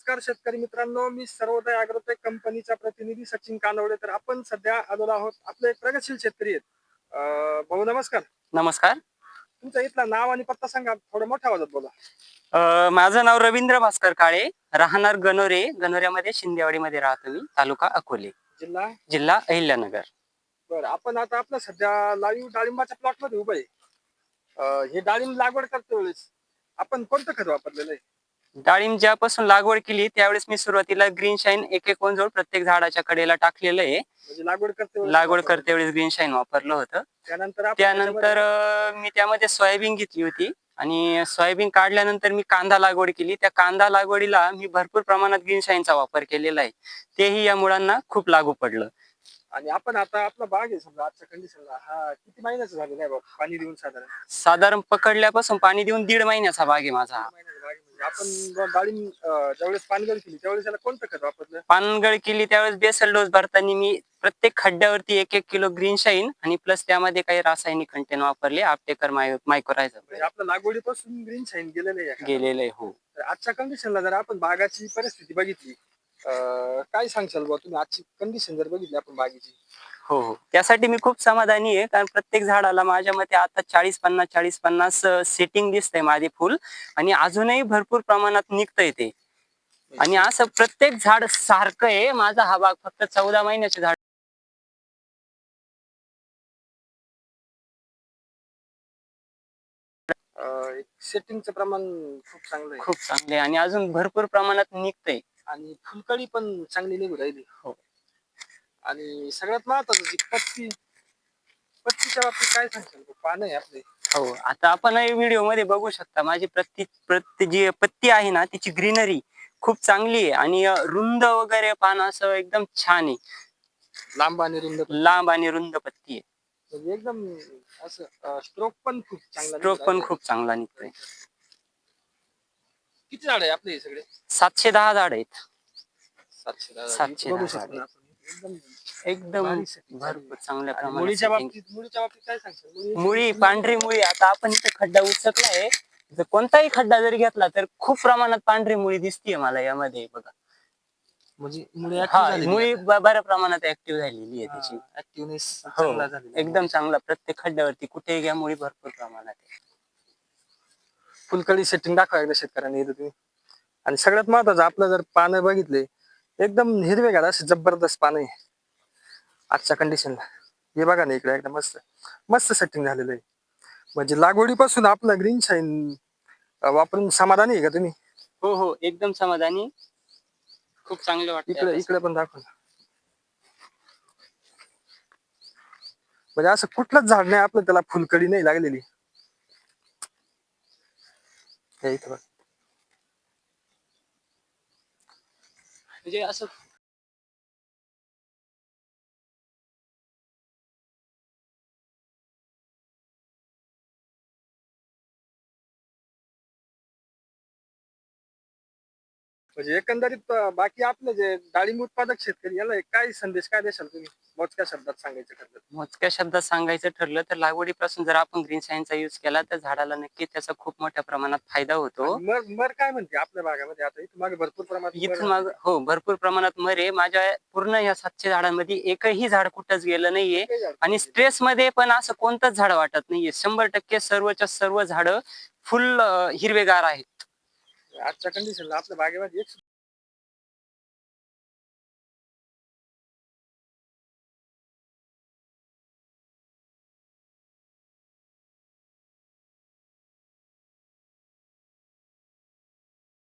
नमस्कार शेतकरी मित्रांनो, मी सर्वोदय अॅग्रोटेक कंपनीचा प्रतिनिधी सचिन कानवडे. तर आपण सध्या आलेलो आहोत, आपले एक प्रगतशील शेतकरी आहेत. भाऊ नमस्कार. नमस्कार. तुमचं इथलं नाव आणि पत्ता सांगा, थोडं मोठ्या आवाजात बोला. माझं नाव रवींद्र भास्कर काळे, राहणार गणोरे. गणोऱ्यामध्ये शिंदेवाडीमध्ये राहतो मी, तालुका अकोले, जिल्हा जिल्हा अहिल्यानगर. बरं, आपण आता आपलं सध्या लाईव्ह डाळिंबाच्या प्लॉट मध्ये उभं आहे. हे डाळिंब लागवड करते वेळेस आपण कोणतं खत वापरलेलं आहे? डाळिंब ज्यापासून लागवड केली त्यावेळेस मी सुरुवातीला ग्रीन शाईन एक ओंजळ प्रत्येक झाडाच्या कडेला टाकलेलं आहे. म्हणजे लागवड करते वेळेस लागवड करते वेळेस ग्रीन शाईन वापरलं होतं. त्यानंतर मी त्यामध्ये सोयाबीन घेतली होती आणि सोयाबीन काढल्यानंतर मी कांदा लागवड केली. त्या कांदा लागवडीला मी भरपूर प्रमाणात ग्रीन शाईनचा वापर केलेला आहे. तेही या मुळांना खूप लागू पडलं. आणि आपण आता आपला बाग आहे समजा आजच्या कंडिशनला, हा किती महिन्याचा झालेला आहे बाबा पाणी देऊन? साधारण पकडल्यापासून पाणी देऊन 1.5 महिन्याचा बाग आहे माझा. म्हणजे आपण डाळिंब ज्यावेळेस पानगळ केली त्यावेळेस त्याला कोणतं खत वापरलं? पानगळ केली त्यावेळेस बेसल डोस भरताना मी प्रत्येक खड्ड्यावरती 1 किलो ग्रीन शाईन आणि प्लस त्यामध्ये काही रासायनिक कंटेन वापरले. आपटेकर मायक्रोरायझर म्हणजे आपल्या लागवडीपासून ग्रीन शाईन गेलेलं आहे. गेलेलं आहे. हो. तर आजच्या कंडिशनला जर आपण बागाची परिस्थिती बघितली, काय सांगशाल बुवा तुम्ही? आजची कंडिशन जर बघितली आपण बागेची. हो हो, त्यासाठी मी खूप समाधानी आहे, कारण प्रत्येक झाडाला माझ्या मते आता 40-50 सेटिंग दिसतंय माझे फुल आणि अजूनही भरपूर प्रमाणात निघतंय ते. आणि असं प्रत्येक झाड सारखं आहे. माझा हा बाग फक्त 14 महिन्याचे झाड सेटिंगचं प्रमाण खूप चांगलं आहे. खूप चांगले आणि अजून भरपूर प्रमाणात निघतंय. आणि फुलकळी पण चांगली निघू राहिली. हो. आणि सगळ्यात महत्वाचं जी पत्तीच्या बाबतीत काय सांगशाल? पानं आहे आपले. हो, आता आपण व्हिडिओ मध्ये बघू शकता माझी प्रत्येक जी पत्ती आहे ना तिची ग्रीनरी खूप चांगली आहे आणि रुंद वगैरे पान असं एकदम छान आहे. लांब आणि रुंद पत्ती आहे. म्हणजे एकदम असं स्ट्रोक पण खूप चांगला निघतोय. किती झाड आहे आपले हे सगळे? 710 झाड आहेत. 710 झाड एकदम भरपूर चांगल्या प्रमाणात. मुळीच्या बाबतीत काय सांगशाल? मुळी पांढरी मुळी. आता आपण इथे खड्डा उचकलाय, जर कोणताही खड्डा जरी घेतला तर खूप प्रमाणात पांढरी मुळी दिसतीये मला यामध्ये. बघा, म्हणजे मुळी बऱ्या प्रमाणात ऍक्टिव्ह झालेली आहे त्याची. ऍक्टिव्हनेस एकदम चांगला. प्रत्येक खड्ड्यावरती कुठेही घ्या मुळी भरपूर प्रमाणात आहे. फुलकळी सेटिंग दाखवा एकदा शेतकऱ्यांनी इथं तुम्ही. आणि सगळ्यात महत्वाचं, आपलं जर पानं बघितले एकदम हिरवेगार असे जबरदस्त पानं आहे आजच्या कंडिशनला. हे बघा ना इकडे, एकदम मस्त मस्त सेटिंग झालेलं आहे. म्हणजे लागवडीपासून आपलं ग्रीन शाईन वापरून समाधानी आहे का तुम्ही? हो हो, एकदम समाधानी. खूप चांगलं वाटतं. इकडे पण दाखव. म्हणजे असं कुठलंच झाड नाही आपलं त्याला फुलकडी नाही लागलेली. हे इथं बघ. म्हणजे असं म्हणजे एकंदरीत बाकी आपले जे डाळिंब उत्पादक शेतकरी याला काय संदेश काय देशाल तुम्ही मोजक्या शब्दात सांगायचं ठरलं? मोजक्या शब्दात सांगायचं ठरलं तर लागवडीपासून जर आपण ग्रीन सायन्सचा यूज केला तर झाडाला नक्की त्याचा खूप मोठ्या प्रमाणात फायदा होतो. मर काय म्हणते आपल्या भागामध्ये? आता इथं मागे भरपूर प्रमाणात इथून माग हो, भरपूर प्रमाणात मर आहे. माझ्या पूर्ण या 700 झाडांमध्ये एकही झाड कुठंच गेलं नाहीये आणि स्ट्रेस मध्ये पण असं कोणतंच झाड वाटत नाहीये. 100% सर्वच्या सर्व झाड फुल हिरवेगार आहेत. आजच्या कंडिशनला आपल्या बागेमध्ये